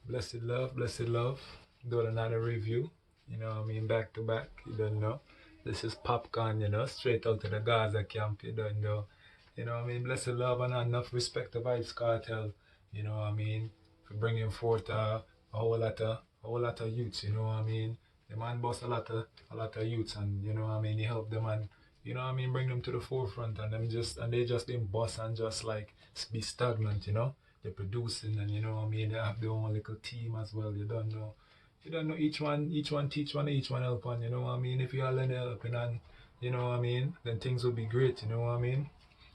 Blessed love. Doing another review. You know what I mean? Back to back. You don't know. This is Popcaan, straight out of the Gaza camp. You don't know. You know what I mean? Blessed love and enough respect to Vibes Cartel. You know what I mean? For bringing forth a whole lot of youths. You know what I mean? The man boss a lot of youths, and you know what I mean. He helped them and you know what I mean, bring them to the forefront, and they just didn't boss and just like be stagnant. They're producing, and you know what I mean, they have their own little team as well. You don't know each one teach one, each one help one, you know what I mean. If you all lend helping, and you know what I mean, then things will be great, you know what I mean,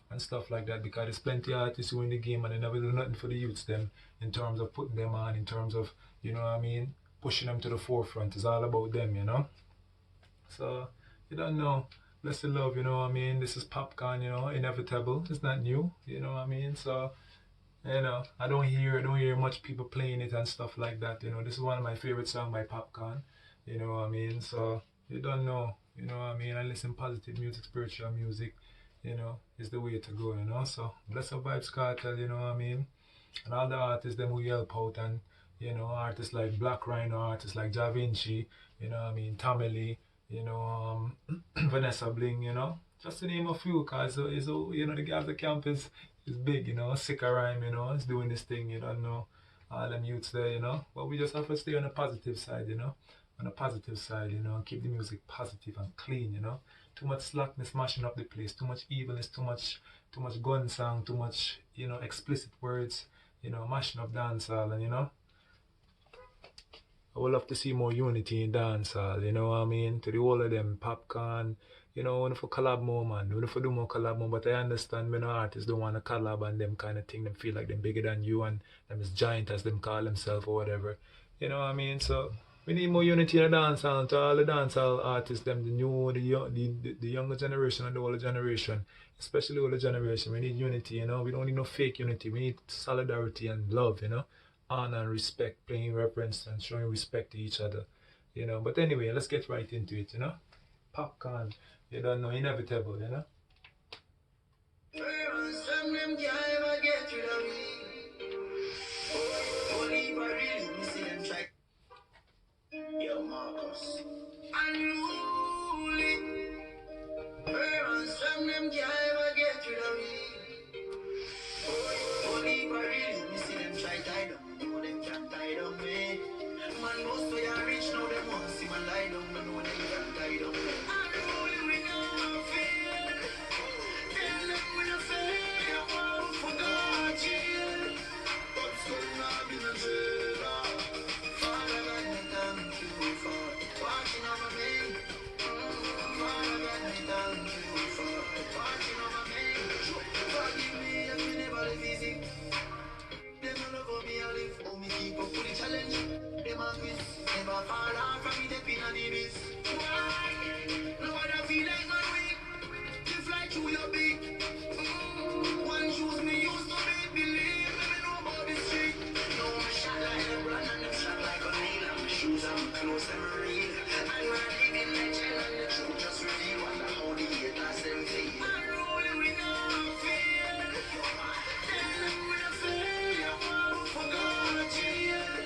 and stuff like that, because there's plenty of artists who in the game and they never do nothing for the youths them, in terms of putting them on, in terms of, you know what I mean, pushing them to the forefront. It's all about them. So you don't know. Blessed love, you know what I mean? This is Popcaan, inevitable. It's not new, you know what I mean? So I don't hear much people playing it and stuff like that. This is one of my favorite songs by Popcaan. You know what I mean? So you don't know, you know what I mean? I listen positive music, spiritual music, is the way to go. So bless up Vibes Cartel, you know what I mean? And all the artists them who help out, and artists like Black Rhino, artists like Ja Vinci, you know what I mean, Tommy Lee, Vanessa Bling, just to name a few, cause the Gaza camp is big, Sicka Rhyme, is doing this thing, you don't know, all them youths there, but we just have to stay on the positive side, on the positive side, and keep the music positive and clean, too much slackness mashing up the place, too much evilness, too much gun song, too much, explicit words, mashing up dancehall, and I would love to see more unity in dancehall, you know what I mean? To the whole of them, Popcaan, when for collab more, man, when for do more collab more, but I understand when artists don't want to collab and them kind of thing, them feel like them bigger than you and them is giant as them call themselves or whatever, you know what I mean? So we need more unity in the dancehall, to all the dancehall artists, them, the new, the younger generation and the older generation, especially older generation, we need unity, we don't need no fake unity, we need solidarity and love, honor and respect, paying reverence and showing respect to each other, But anyway, let's get right into it. Popcaan, you don't know, inevitable. Yo, Marcus. Unruly. Parents from them can't ever get rid of me. Only if I really me see them try tie down. Know them can't tie down me. Man, most of you rich now, them want see man lie down. But know them can't tie down me. Unruly, we know fear. Tell them we no fair. Want for God, chill. But still not be no jail. Father God, me thank you for watching over me. Father God, me thank you for watching over me. Forgive me if me never live easy. Them no love how me I live, how me keep up with the challenge. Them a quiz, never fall off from me step inna the biz. Why? Nobody feel like man weak. You fly through your beak. One shoes me used to make believe. Let me know about the street. No me shot like LeBron and them shot like O'Neal. And my shoes and my clothes them real. And my living legend and the truth just reveal. Wonder how the hate last them feel. Unruly we no fear. Tell them we no fail. Want for God chill.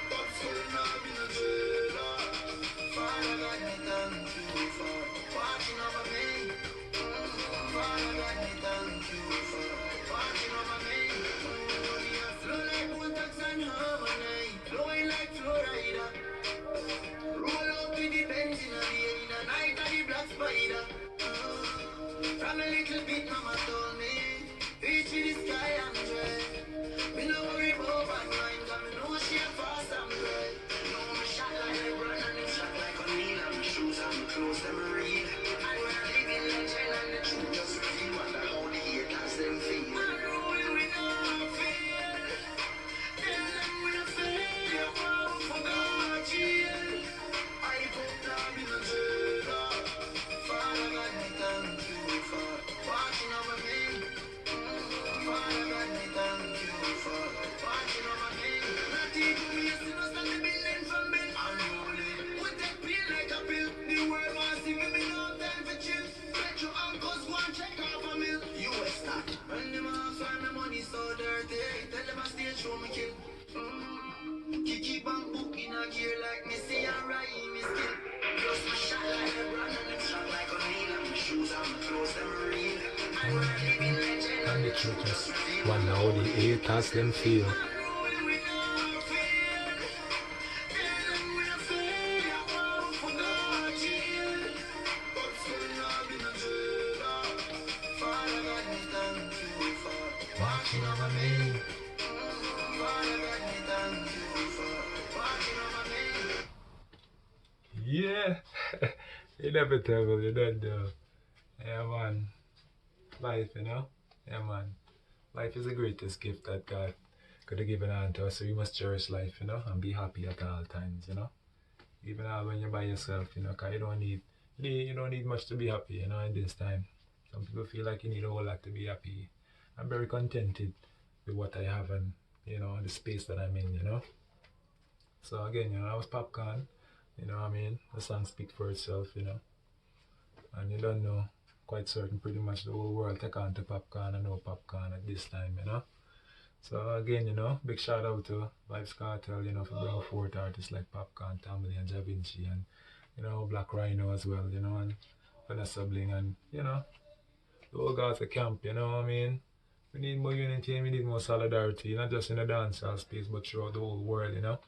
But still not be no jail. Father God, me thank you for watching over me. Father God, me thank You just wonder how the haters them feel. Watching over me. Yeah, inevitable, you don't know. Yeah, man. Life, you know? Yeah, man. Life is the greatest gift that God could have given unto us, so you must cherish life, you know, and be happy at all times, you know? Even when you're by yourself, you know, because you don't need much to be happy, you know, in this time. Some people feel like you need a whole lot to be happy. I'm very contented with what I have and, you know, the space that I'm in, you know? So again, you know, I was Popcaan, you know what I mean? The song speaks for itself, you know? And you don't know, quite certain pretty much the whole world take on to Popcaan and know Popcaan at this time, you know? So again, you know, big shout out to Vibes Cartel, you know, for bringing forth artists like Popcaan, Tamale and Ja Vinci and, you know, Black Rhino as well, you know, and Vanessa Bling and, you know, the whole Gaza camp, you know what I mean? We need more unity and we need more solidarity, not just in the dancehall space, but throughout the whole world, you know?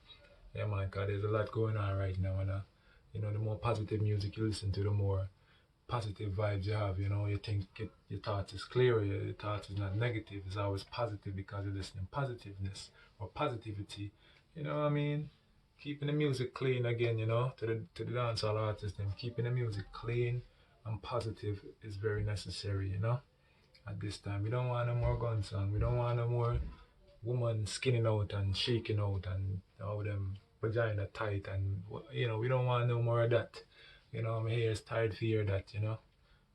Yeah, man, because there's a lot going on right now, and, you know, the more positive music you listen to, the more positive vibes you have, you know, you think your thoughts is clearer, your thoughts is not negative, it's always positive because you're listening positiveness or positivity, you know what I mean? Keeping the music clean again, you know, to the dancehall artists, them keeping the music clean and positive is very necessary, you know, at this time. We don't want no more gun song, we don't want no more woman skinning out and shaking out and all them vagina tight and, you know, we don't want no more of that. You know, my hair is tired to hear that, you know.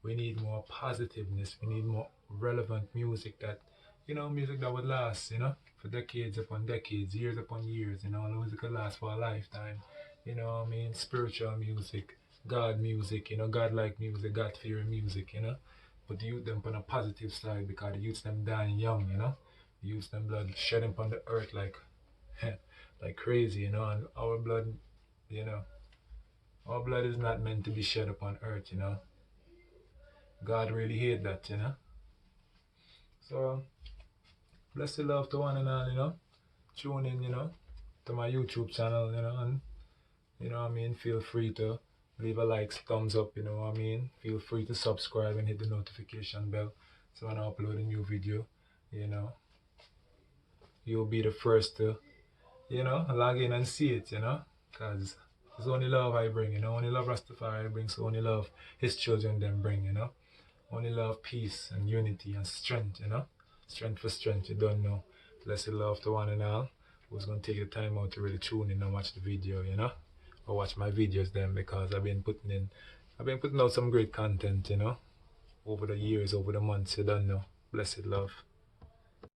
We need more positiveness. We need more relevant music that, you know, music that would last, you know, for decades upon decades, years upon years, you know, and music could last for a lifetime. You know what I mean? Spiritual music, God music, you know, God-like music, God-fearing music, you know. But the youth them on a positive side because the youth them dying young, you know. The youth them blood shedding upon the earth like like crazy, you know, and our blood, you know, our blood is not meant to be shed upon earth, you know. God really hate that, you know. So bless the love to one and all, you know. Tune in, you know, to my YouTube channel, you know, and you know what I mean, feel free to leave a like, thumbs up, you know what I mean. Feel free to subscribe and hit the notification bell so when I upload a new video, you know, you'll be the first to, you know, log in and see it, you know. Cause it's only love I bring, you know, only love Rastafari brings, so only love his children them bring, you know. Only love, peace, and unity and strength, you know? Strength for strength, you don't know. Blessed love to one and all. Who's going to take the time out to really tune in and watch the video, you know? Or watch my videos then because I've been putting out some great content, you know? Over the years, over the months, you don't know. Blessed love.